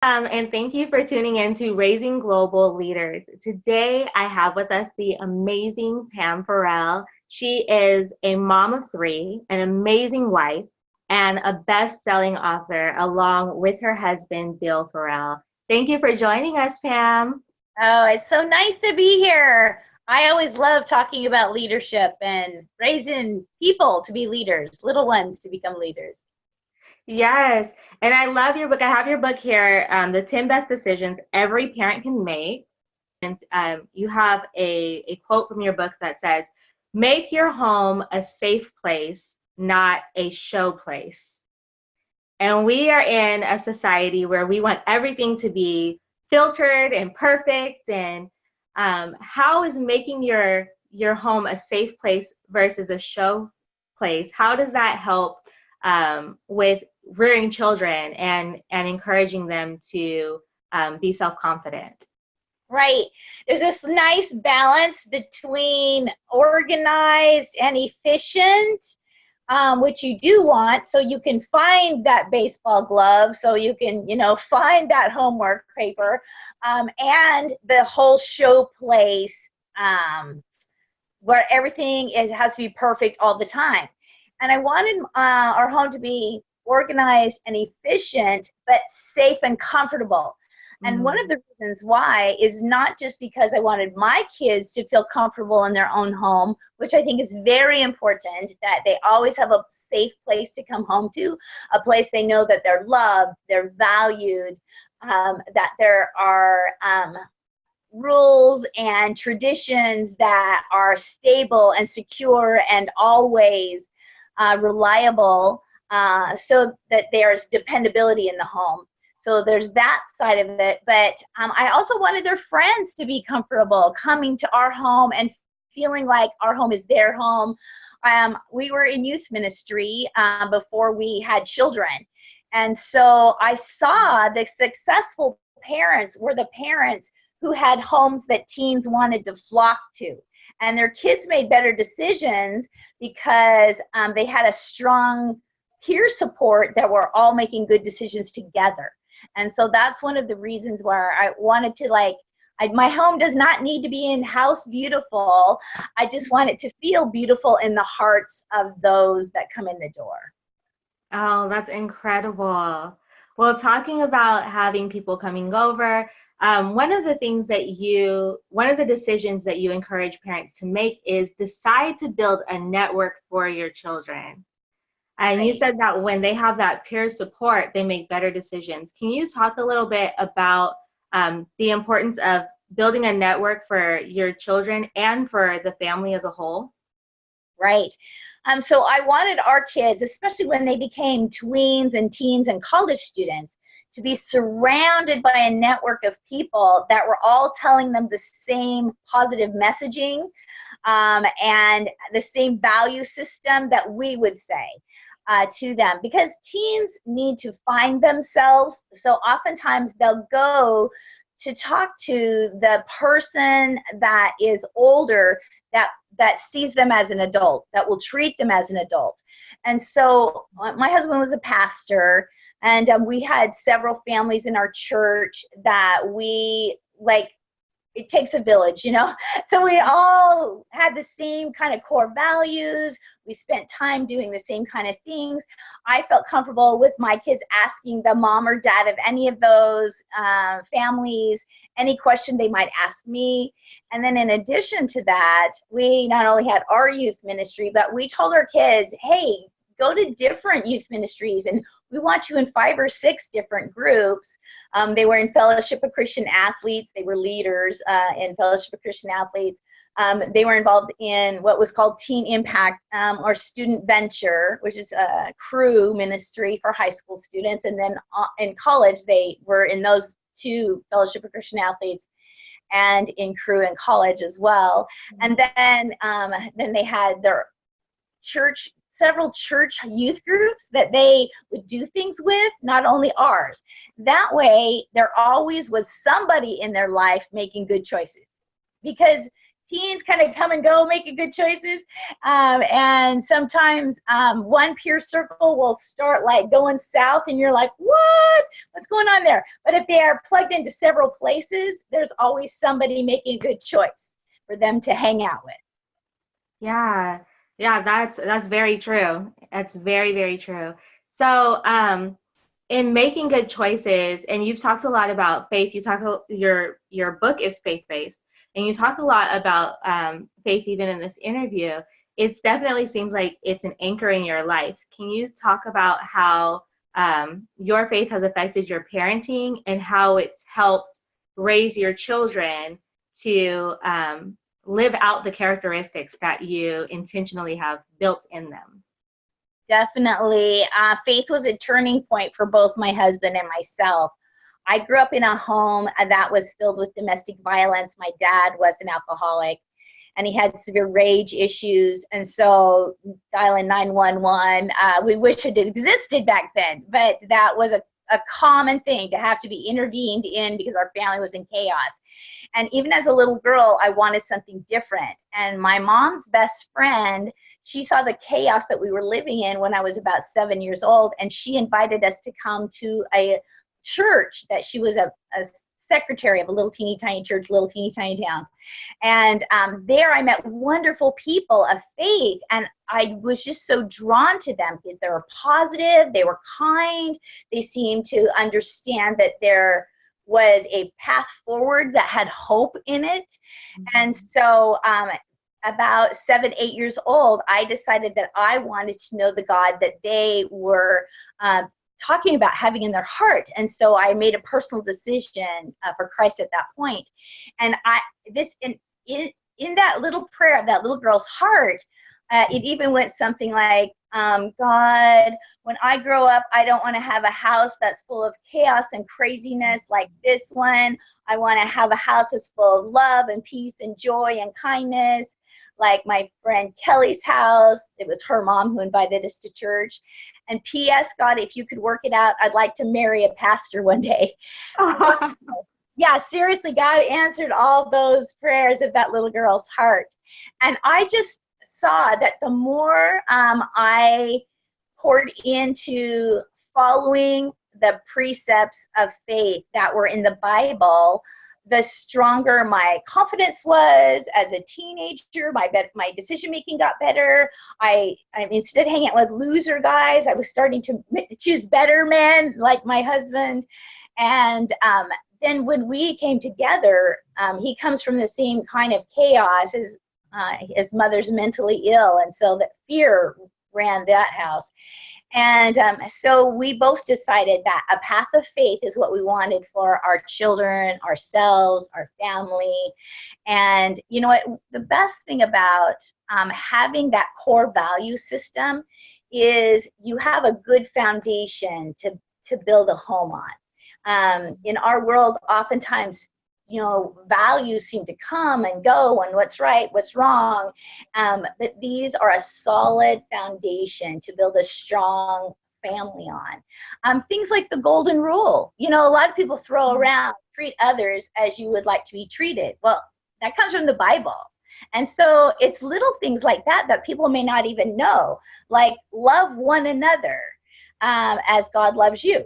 And thank you for tuning in to Raising Global Leaders. Today, I have with us the amazing Pam Farrel. She is a mom of three, an amazing wife, and a best-selling author, along with her husband, Bill Farrell. Thank you for joining us, Pam. Oh, it's so nice to be here. I always love talking about leadership and raising people to be leaders, little ones to become leaders. Yes, and I love your book. I have your book here, The 10 Best Decisions Every Parent Can Make. And you have a quote from your book that says, "Make your home a safe place, not a show place." And we are in a society where we want everything to be filtered and perfect. And how is making your home a safe place versus a show place? How does that help with rearing children and encouraging them to be self-confident? Right. There's this nice balance between organized and efficient, which you do want, so you can find that baseball glove, so you can, find that homework paper, and the whole show place, where everything has to be perfect all the time. And I wanted our home to be organized and efficient, but safe and comfortable. And one of the reasons why is not just because I wanted my kids to feel comfortable in their own home, which I think is very important, that they always have a safe place to come home to, a place they know that they're loved, they're valued, that there are rules and traditions that are stable and secure and always reliable, so that there's dependability in the home. So there's that side of it. But I also wanted their friends to be comfortable coming to our home and feeling like our home is their home. We were in youth ministry before we had children. And so I saw the successful parents were the parents who had homes that teens wanted to flock to. And their kids made better decisions because they had a strong peer support that were all making good decisions together. And so that's one of the reasons where I wanted to, my home does not need to be in house beautiful. I just want it to feel beautiful in the hearts of those that come in the door. Oh, that's incredible. Well, talking about having people coming over, one of the decisions that you encourage parents to make is decide to build a network for your children. And you said that when they have that peer support, they make better decisions. Can you talk a little bit about the importance of building a network for your children and for the family as a whole? Right. So I wanted our kids, especially when they became tweens and teens and college students, to be surrounded by a network of people that were all telling them the same positive messaging, and the same value system that we would say to them, because teens need to find themselves. So oftentimes they'll go to talk to the person that is older, that sees them as an adult, that will treat them as an adult. And so my husband was a pastor, and we had several families in our church that we it takes a village, So we all had the same kind of core values. We spent time doing the same kind of things. I felt comfortable with my kids asking the mom or dad of any of those families any question they might ask me. And then in addition to that, we not only had our youth ministry, but we told our kids, hey, go to different youth ministries, and we want you in 5 or 6 different groups. They were in Fellowship of Christian Athletes. They were leaders in Fellowship of Christian Athletes. They were involved in what was called Teen Impact, or Student Venture, which is a crew ministry for high school students. And then in college, they were in those 2, Fellowship of Christian Athletes and in crew in college as well. And then they had their several church youth groups that they would do things with, not only ours. That way, there always was somebody in their life making good choices. Because teens kind of come and go making good choices. And sometimes one peer circle will start like going south and you're like, what's going on there? But if they are plugged into several places, there's always somebody making a good choice for them to hang out with. Yeah. Yeah, that's very true. That's very, very true. So, in making good choices, and you've talked a lot about faith. Your book is faith-based, and you talk a lot about faith even in this interview. It definitely seems like it's an anchor in your life. Can you talk about how your faith has affected your parenting and how it's helped raise your children to live out the characteristics that you intentionally have built in them? Definitely. Faith was a turning point for both my husband and myself. I grew up in a home that was filled with domestic violence. My dad was an alcoholic and he had severe rage issues. And so dialing 911, we wish it existed back then, but that was a common thing to have to be intervened in because our family was in chaos. And even as a little girl, I wanted something different. And my mom's best friend, she saw the chaos that we were living in when I was about 7 years old, and she invited us to come to a church that she was a secretary of, a little teeny tiny church, little teeny tiny town. And there I met wonderful people of faith, and I was just so drawn to them because they were positive, they were kind, they seemed to understand that there was a path forward that had hope in it. And so about 7, 8 years old, I decided that I wanted to know the God that they were talking about having in their heart. And so I made a personal decision for Christ at that point. And in that little prayer of that little girl's heart, it even went something like, God, when I grow up, I don't want to have a house that's full of chaos and craziness like this one. I want to have a house that's full of love and peace and joy and kindness, like my friend Kelly's house. It was her mom who invited us to church. And P.S. God, if you could work it out, I'd like to marry a pastor one day. Yeah, seriously, God answered all those prayers of that little girl's heart. And I just saw that the more I poured into following the precepts of faith that were in the Bible, the stronger my confidence was as a teenager. My decision making got better. I instead of hanging out with loser guys, I was starting to choose better men like my husband. And then when we came together, he comes from the same kind of chaos. His mother's mentally ill, and so that fear ran that house. And so we both decided that a path of faith is what we wanted for our children, ourselves, our family. And you know what? The best thing about having that core value system is you have a good foundation to build a home on. In our world, oftentimes, values seem to come and go, and what's right, what's wrong. But these are a solid foundation to build a strong family on. Things like the golden rule. A lot of people throw around, treat others as you would like to be treated. Well, that comes from the Bible. And so it's little things like that people may not even know, like love one another as God loves you.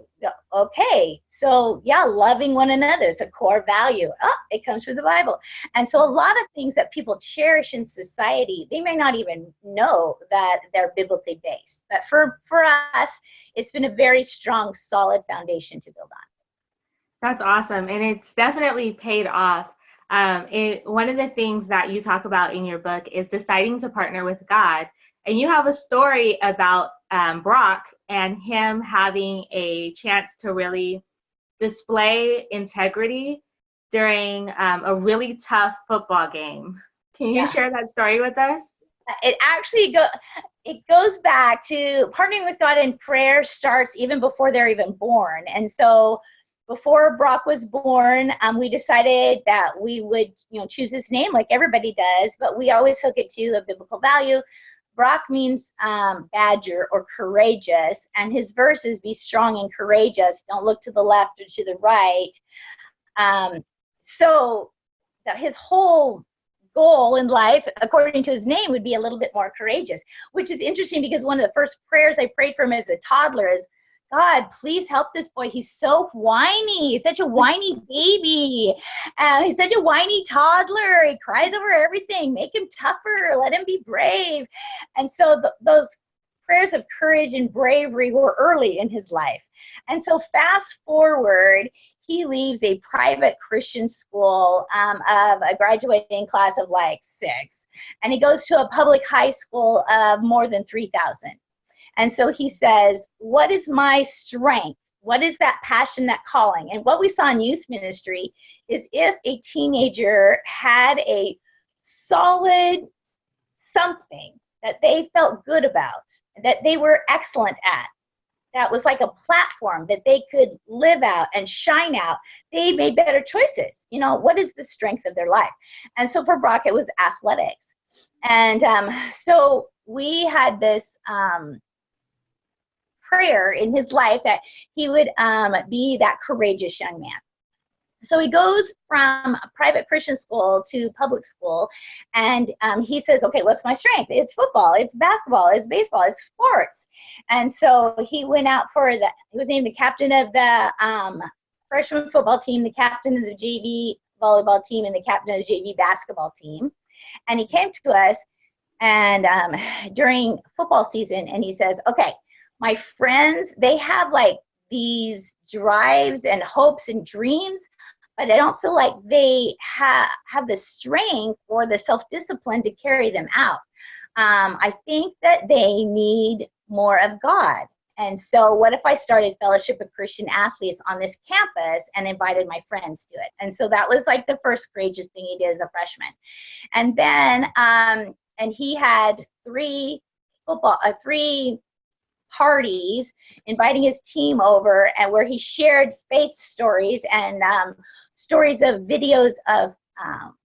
Okay, so yeah, loving one another is a core value. It comes from the Bible. And so a lot of things that people cherish in society, they may not even know that they're biblically based. But for us, it's been a very strong, solid foundation to build on. That's awesome. And it's definitely paid off. One of the things that you talk about in your book is deciding to partner with God. And you have a story about Brock and him having a chance to really display integrity during a really tough football game. Can you share that story with us? It actually goes back to partnering with God in prayer starts even before they're even born. And so before Brock was born, we decided that we would choose his name like everybody does, but we always hook it to a biblical value. Brock means badger or courageous, and his verse is be strong and courageous. Don't look to the left or to the right. So his whole goal in life, according to his name, would be a little bit more courageous, which is interesting because one of the first prayers I prayed for him as a toddler is, God, please help this boy. He's so whiny. He's such a whiny baby. He's such a whiny toddler. He cries over everything. Make him tougher. Let him be brave. And so those prayers of courage and bravery were early in his life. And so fast forward, he leaves a private Christian school of a graduating class of like 6, and he goes to a public high school of more than 3,000. And so he says, what is my strength? What is that passion, that calling? And what we saw in youth ministry is if a teenager had a solid something that they felt good about, that they were excellent at, that was like a platform that they could live out and shine out, they made better choices. You know, what is the strength of their life? And so for Brock, it was athletics. And so we had this prayer in his life that he would be that courageous young man. So he goes from a private Christian school to public school, and he says, okay, what's my strength? It's football, it's basketball, it's baseball, it's sports. And so he went out for that. He was named the captain of the freshman football team, the captain of the JV volleyball team, and the captain of the JV basketball team. And he came to us and during football season, and he says, okay, my friends, they have like these drives and hopes and dreams, but I don't feel like they have the strength or the self-discipline to carry them out. I think that they need more of God. And so what if I started Fellowship of Christian Athletes on this campus and invited my friends to it? And so that was like the first courageous thing he did as a freshman. And then, and he had three parties inviting his team over, and where he shared faith stories and stories of videos of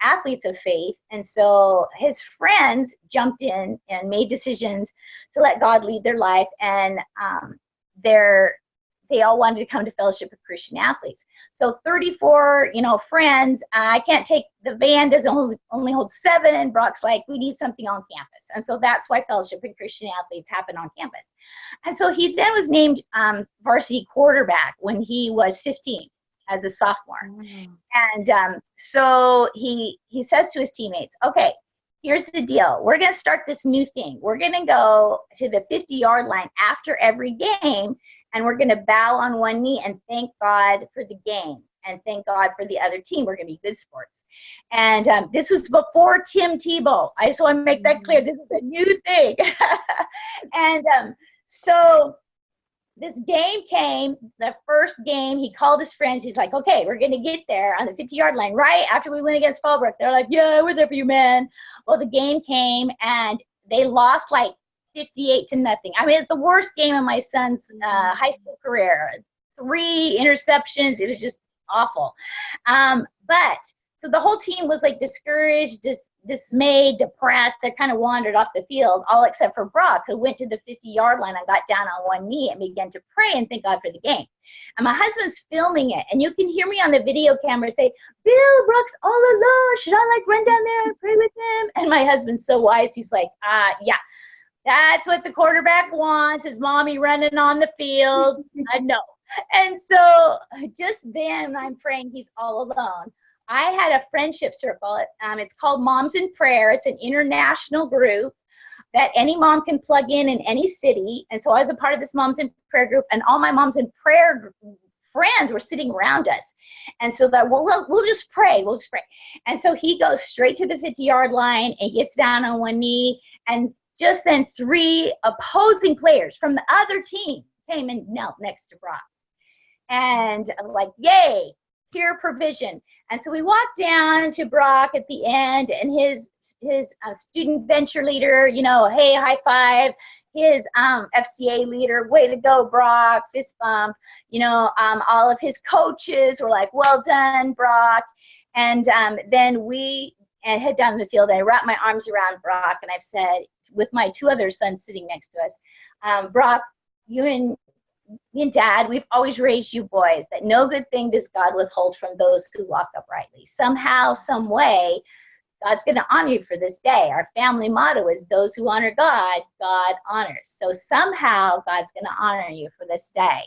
athletes of faith. And so his friends jumped in and made decisions to let God lead their life, and they all wanted to come to Fellowship of Christian Athletes. So 34, friends. I can't take, the van doesn't only hold 7. Brock's like, we need something on campus. And so that's why Fellowship of Christian Athletes happened on campus. And so he then was named varsity quarterback when he was 15 as a sophomore. Mm. And so he says to his teammates, okay, here's the deal. We're going to start this new thing. We're going to go to the 50-yard line after every game, and we're going to bow on one knee and thank God for the game and thank God for the other team. We're going to be good sports. And this was before Tim Tebow. I just want to make that clear. This is a new thing. And so this game came, the first game, he called his friends. He's like, okay, we're going to get there on the 50-yard line right after we win against Fallbrook. They're like, yeah, we're there for you, man. Well, the game came, and they lost like 58-0. I mean, it's the worst game of my son's high school career. 3 interceptions. It was just awful. But so the whole team was like discouraged, dismayed, depressed. They kind of wandered off the field, all except for Brock, who went to the 50-yard line and got down on one knee and began to pray and thank God for the game. And my husband's filming it, and you can hear me on the video camera say, Bill, Brock's all alone. Should I like run down there and pray with him? And my husband's so wise. He's like, yeah. That's what the quarterback wants, is mommy running on the field. I know. And so just then I'm praying he's all alone. I had a friendship circle. It's called Moms in Prayer. It's an international group that any mom can plug in any city. And so I was a part of this Moms in Prayer group, and all my Moms in Prayer friends were sitting around us. And so that we'll just pray. We'll just pray. And so he goes straight to the 50-yard line and gets down on one knee, and just then 3 opposing players from the other team came and knelt next to Brock. And I'm like, yay, peer provision. And so we walked down to Brock at the end, and his student venture leader, hey, high five. His FCA leader, way to go, Brock, fist bump. All of his coaches were like, well done, Brock. And then we head down the field, and I wrapped my arms around Brock, and I've said, with my 2 other sons sitting next to us, Brock, you and Dad, we've always raised you boys that no good thing does God withhold from those who walk uprightly. Somehow, some way, God's going to honor you for this day. Our family motto is those who honor God, God honors. So somehow God's going to honor you for this day.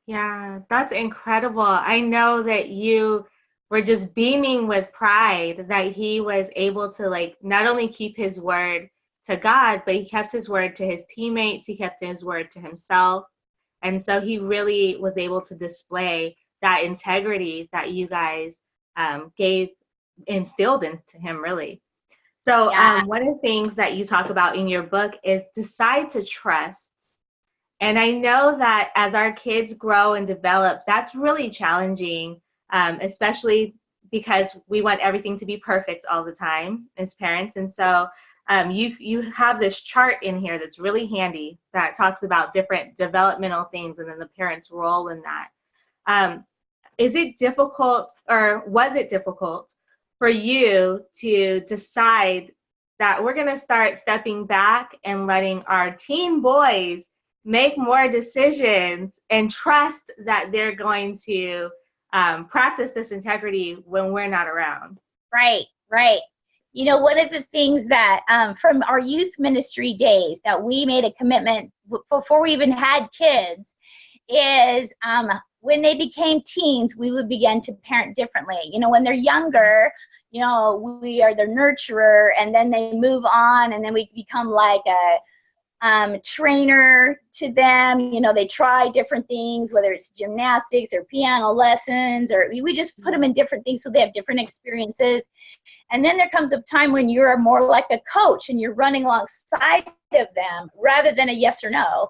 Yeah, that's incredible. I know that you were just beaming with pride that he was able to like not only keep his word to God, but he kept his word to his teammates, he kept his word to himself. And so he really was able to display that integrity that you guys instilled into him, really. So Yeah. one of the things that you talk about in your book is decide to trust. And I know that as our kids grow and develop, that's really challenging, especially because we want everything to be perfect all the time as parents. And so you have this chart in here that's really handy that talks about different developmental things and then the parent's role in that. Is it difficult, or was it difficult for you to decide that we're going to start stepping back and letting our teen boys make more decisions and trust that they're going to practice this integrity when we're not around? Right, right. You know, one of the things that from our youth ministry days that we made a commitment before we even had kids is when they became teens, we would begin to parent differently. You know, when they're younger, you know, we are their nurturer, and then they move on, and then we become like a trainer to them. You know, they try different things, whether it's gymnastics or piano lessons, or we just put them in different things so they have different experiences. And then there comes a time when you're more like a coach and you're running alongside of them rather than a yes or no.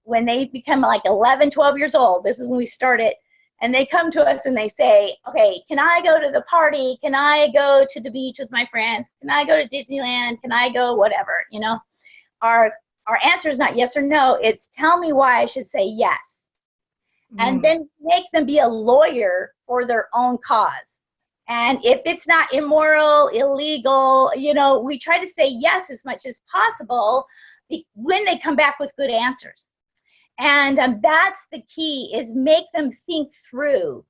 When they become like 11, 12 years old, this is when we started, and they come to us and they say, okay, can I go to the party? Can I go to the beach with my friends? Can I go to Disneyland? Can I go whatever? You know, our answer is not yes or no. It's tell me why I should say yes. And then make them be a lawyer for their own cause. And if it's not immoral, illegal, you know, we try to say yes as much as possible when they come back with good answers. And that's the key, is make them think through,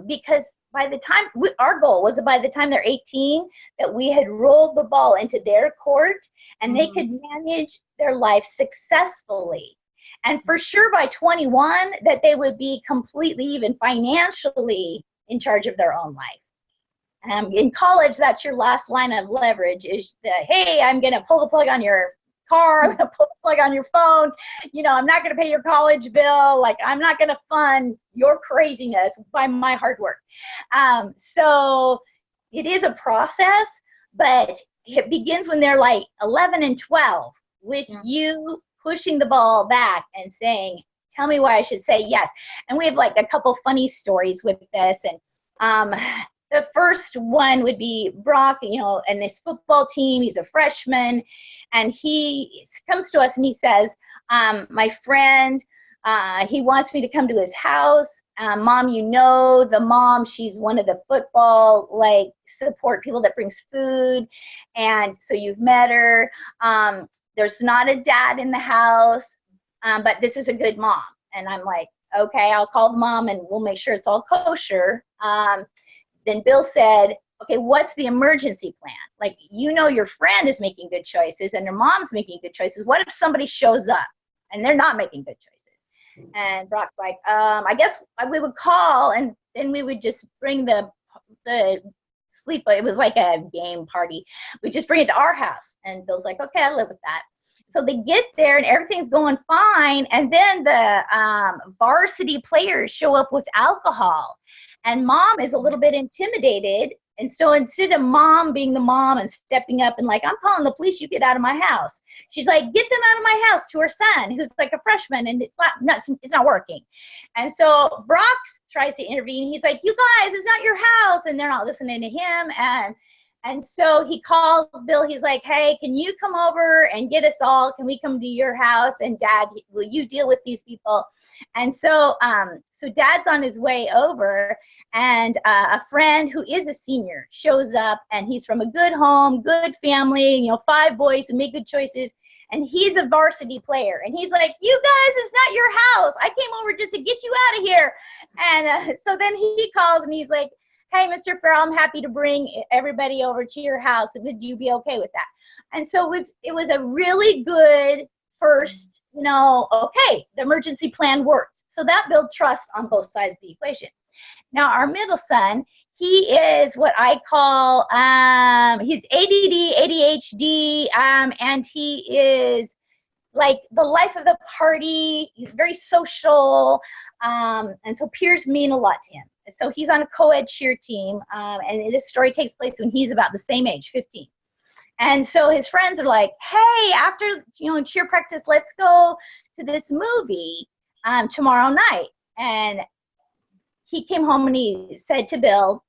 because by the time our goal was that by the time they're 18, that we had rolled the ball into their court and they could manage their life successfully. And for sure by 21, that they would be completely, even financially, in charge of their own life. In college, that's your last line of leverage, is the, hey, I'm going to pull the plug on your car, I'm going to pull the plug on your phone, you know, I'm not going to pay your college bill, like I'm not going to fund your craziness by my hard work. So it is a process, but it begins when they're like 11 and 12 with you pushing the ball back and saying, tell me why I should say yes. And we have like a couple funny stories with this. And the first one would be Brock, you know, and this football team, he's a freshman, and he comes to us and he says, my friend, he wants me to come to his house. Mom, you know, the mom, she's one of the football, like, support people that brings food. And so you've met her. There's not a dad in the house, but this is a good mom. And I'm like, okay, I'll call the mom and we'll make sure it's all kosher. Then Bill said, okay, what's the emergency plan? Like, you know, your friend is making good choices and their mom's making good choices. What if somebody shows up and they're not making good choices? And Brock's like, I guess we would call, and then we would just bring the sleep. It was like a game party. We just bring it to our house. And Bill's like, okay, I live with that. So they get there and everything's going fine. And then the varsity players show up with alcohol. And mom is a little bit intimidated. And so instead of mom being the mom and stepping up and like, I'm calling the police, you get out of my house, she's like, get them out of my house, to her son, who's like a freshman, and it's not working. And so Brock tries to intervene. He's like, you guys, it's not your house. And they're not listening to him. And so he calls Bill. He's like, hey, can you come over and get us all? Can we come to your house? And Dad, will you deal with these people? And so Dad's on his way over, and a friend who is a senior shows up, and he's from a good home, good family, you know, 5 boys who make good choices. And he's a varsity player. And he's like, you guys, it's not your house. I came over just to get you out of here. And so then he calls and he's like, hey, Mr. Farrell, I'm happy to bring everybody over to your house. Would you be okay with that? And so it was a really good first, okay, the emergency plan worked. So that built trust on both sides of the equation. Now, our middle son, he is what I call, he's ADD, ADHD, and he is like the life of the party. He's very social, and so peers mean a lot to him. So he's on a co-ed cheer team, and this story takes place when he's about the same age, 15. And so his friends are like, hey, after cheer practice, let's go to this movie tomorrow night. And he came home and he said to Bill,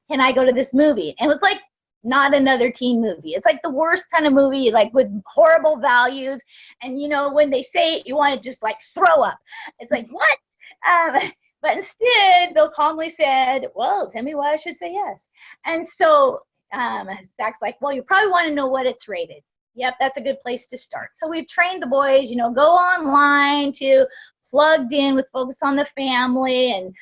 can I go to this movie? And it was like not another teen movie. It's like the worst kind of movie, like with horrible values. And when they say it, you want to just like throw up. It's like, what? But instead, Bill calmly said, well, tell me why I should say yes. And so Zach's like, well, you probably want to know what it's rated. Yep, that's a good place to start. So we've trained the boys, go online to Plugged In with Focus on the Family and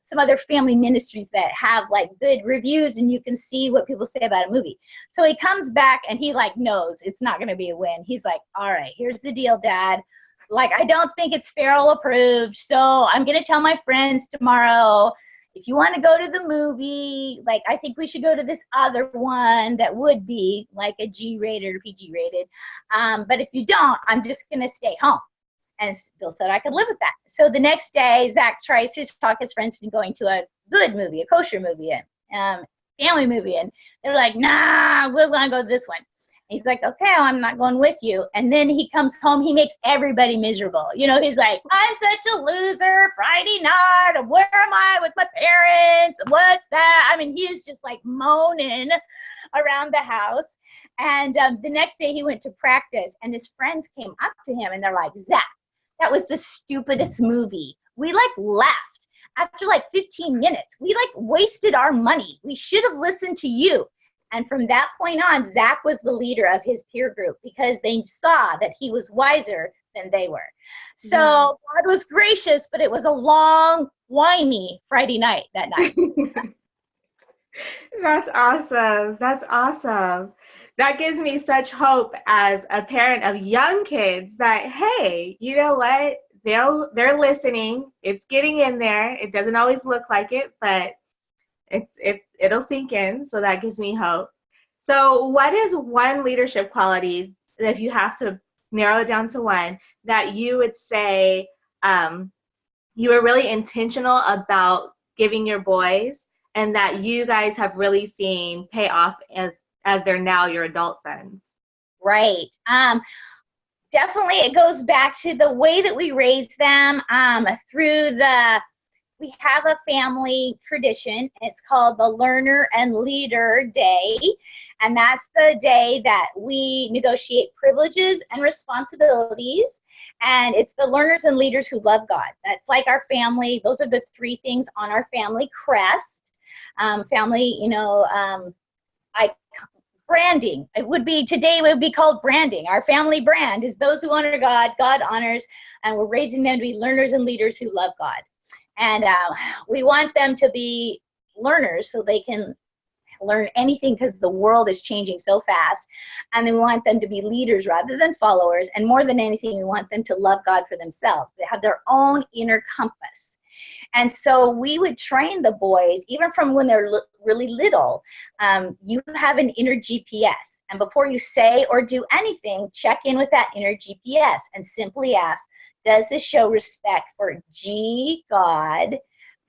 some other family ministries that have like good reviews, and you can see what people say about a movie. So he comes back and he like knows it's not going to be a win. He's like, all right, here's the deal, Dad. Like, I don't think it's Farrell approved, so I'm going to tell my friends tomorrow, if you want to go to the movie, like, I think we should go to this other one that would be like a G-rated or PG-rated. But if you don't, I'm just going to stay home. And Bill said I could live with that. So the next day, Zach tries to talk his friends into going to a good movie, a kosher movie, family movie. And they're like, nah, we're going to go to this one. He's like, okay, well, I'm not going with you. And then he comes home, he makes everybody miserable. He's like, I'm such a loser, Friday night, where am I with my parents? What's that? I mean, he is just like moaning around the house. And the next day he went to practice, and his friends came up to him and they're like, Zach, that was the stupidest movie. We like laughed after like 15 minutes. We like wasted our money. We should have listened to you. And from that point on, Zach was the leader of his peer group because they saw that he was wiser than they were. So God was gracious, but it was a long, whiny Friday night that night. That's awesome. That's awesome. That gives me such hope as a parent of young kids that, hey, you know what? They're listening. It's getting in there. It doesn't always look like it, but it'll sink in. So that gives me hope. So what is one leadership quality, if you have to narrow it down to one, that you would say you were really intentional about giving your boys, and that you guys have really seen pay off as they're now your adult sons? Right. Definitely it goes back to the way that we raise them we have a family tradition. It's called the Learner and Leader Day. And that's the day that we negotiate privileges and responsibilities. And it's the learners and leaders who love God. That's like our family. Those are the three things on our family crest. Branding. Today would be called branding. Our family brand is those who honor God, God honors, and we're raising them to be learners and leaders who love God. And we want them to be learners so they can learn anything, because the world is changing so fast. And then we want them to be leaders rather than followers. And more than anything, we want them to love God for themselves. They have their own inner compass. And so we would train the boys, even from when they're really little. You have an inner GPS. And before you say or do anything, check in with that inner GPS and simply ask, does this show respect for G, God,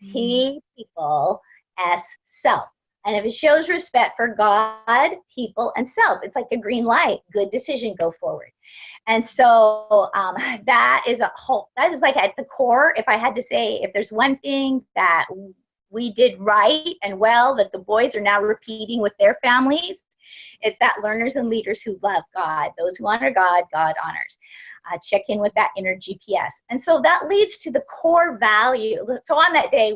P, people, S, self? And if it shows respect for God, people, and self, it's like a green light. Good decision, go forward. And so that is like at the core. If I had to say, if there's one thing that we did right and well that the boys are now repeating with their families, it's that learners and leaders who love God, those who honor God, God honors. Check in with that inner GPS. And so that leads to the core value. So on that day,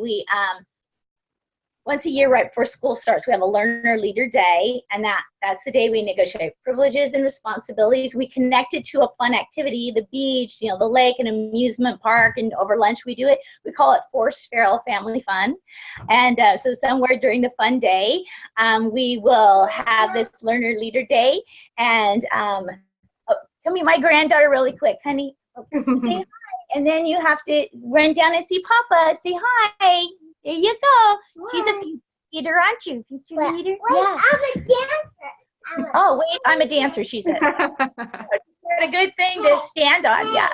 once a year right before school starts, we have a learner leader day, and that's the day we negotiate privileges and responsibilities. We connect it to a fun activity, the beach, the lake, an amusement park, and over lunch we do it. We call it Forced Feral Family Fun. And so somewhere during the fun day, we will have this learner leader day. And come meet my granddaughter really quick, honey. Say hi. And then you have to run down and see Papa. Say hi. There you go. What? She's a future leader, aren't you? Future leader? Wait, yeah. I'm a dancer. Oh, wait, I'm a dancer, she said. It's a good thing to stand on, yeah.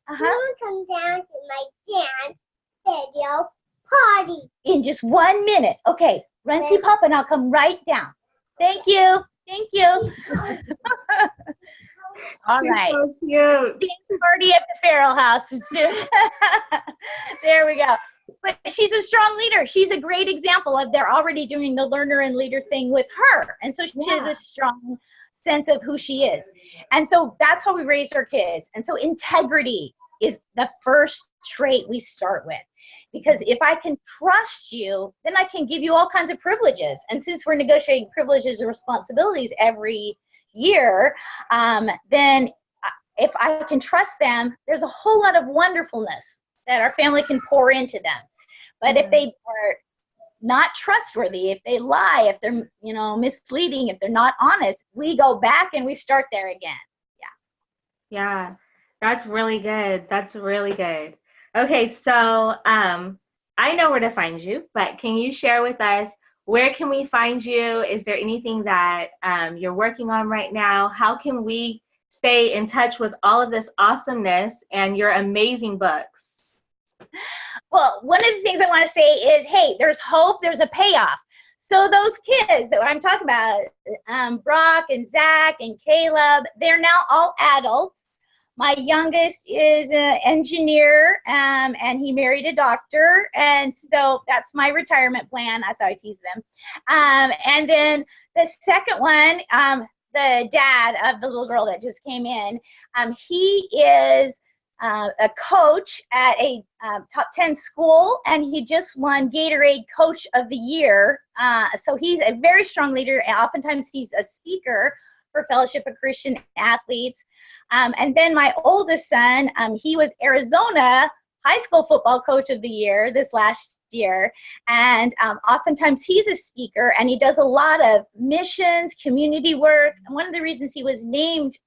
You come down to my dance video party. In just 1 minute. Okay, run see Papa and I'll come right down. Thank you. Thank you. All right. So cute. Dance party at the Farrel house soon. There we go. But she's a strong leader. She's a great example of they're already doing the learner and leader thing with her. And so she has a strong sense of who she is. And so that's how we raise our kids. And so integrity is the first trait we start with. Because if I can trust you, then I can give you all kinds of privileges. And since we're negotiating privileges and responsibilities every year, then if I can trust them, there's a whole lot of wonderfulness that our family can pour into them. But if they are not trustworthy, if they lie, if they're misleading, if they're not honest, we go back and we start there again. Yeah, that's really good. That's really good. Okay, so I know where to find you, but can you share with us, where can we find you? Is there anything that you're working on right now? How can we stay in touch with all of this awesomeness and your amazing books? Well, one of the things I want to say is, hey, there's hope, there's a payoff. So those kids that I'm talking about, Brock and Zach and Caleb, they're now all adults. My youngest is an engineer, and he married a doctor, and so that's my retirement plan. That's how I tease them. And then the second one, the dad of the little girl that just came in, he is a coach at a top 10 school, and he just won Gatorade Coach of the Year. So he's a very strong leader, and oftentimes he's a speaker for Fellowship of Christian Athletes. And then my oldest son, he was Arizona High School Football Coach of the Year this last year. And oftentimes he's a speaker, and he does a lot of missions, community work. And one of the reasons he was named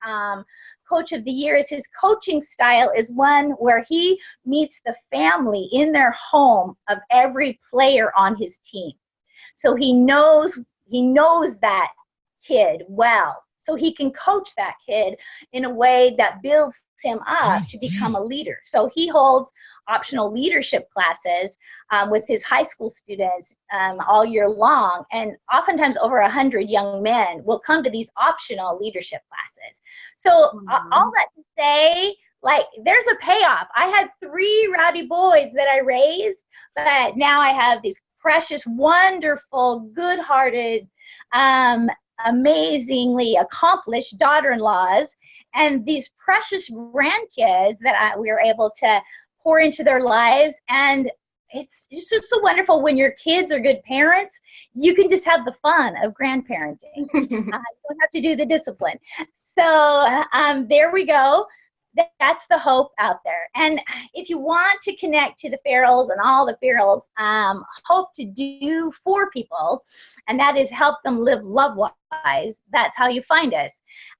Coach of the Year is his coaching style is one where he meets the family in their home of every player on his team. So he knows that kid well. So he can coach that kid in a way that builds him up to become a leader. So he holds optional leadership classes with his high school students all year long. And oftentimes over 100 young men will come to these optional leadership classes. So all that to say, like, there's a payoff. I had 3 rowdy boys that I raised, but now I have these precious, wonderful, good-hearted, amazingly accomplished daughter-in-laws, and these precious grandkids that we are able to pour into their lives. And it's just so wonderful when your kids are good parents. You can just have the fun of grandparenting. You don't have to do the discipline. So there we go. That's the hope out there. And if you want to connect to the Farrels and all the Farrels hope to do for people, and that is help them live love-wise, that's how you find us.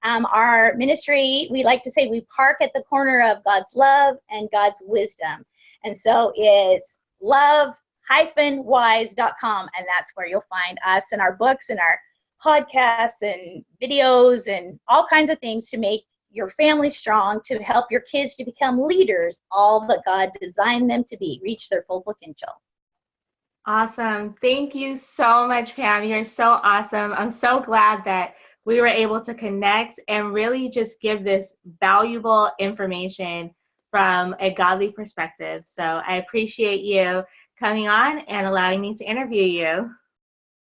Our ministry, we like to say we park at the corner of God's love and God's wisdom. And so it's love-wise.com, and that's where you'll find us and our books and our podcasts and videos and all kinds of things to make your family strong, to help your kids to become leaders, all that God designed them to be, reach their full potential. Awesome. Thank you so much, Pam. You're so awesome. I'm so glad that we were able to connect and really just give this valuable information from a godly perspective. So I appreciate you coming on and allowing me to interview you.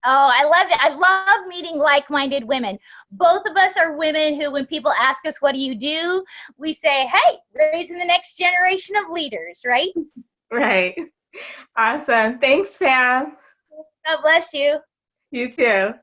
Oh, I loved it. I love meeting like-minded women. Both of us are women who, when people ask us, what do? We say, hey, raising the next generation of leaders, right? Right. Awesome. Thanks, Pam. God bless you. You too.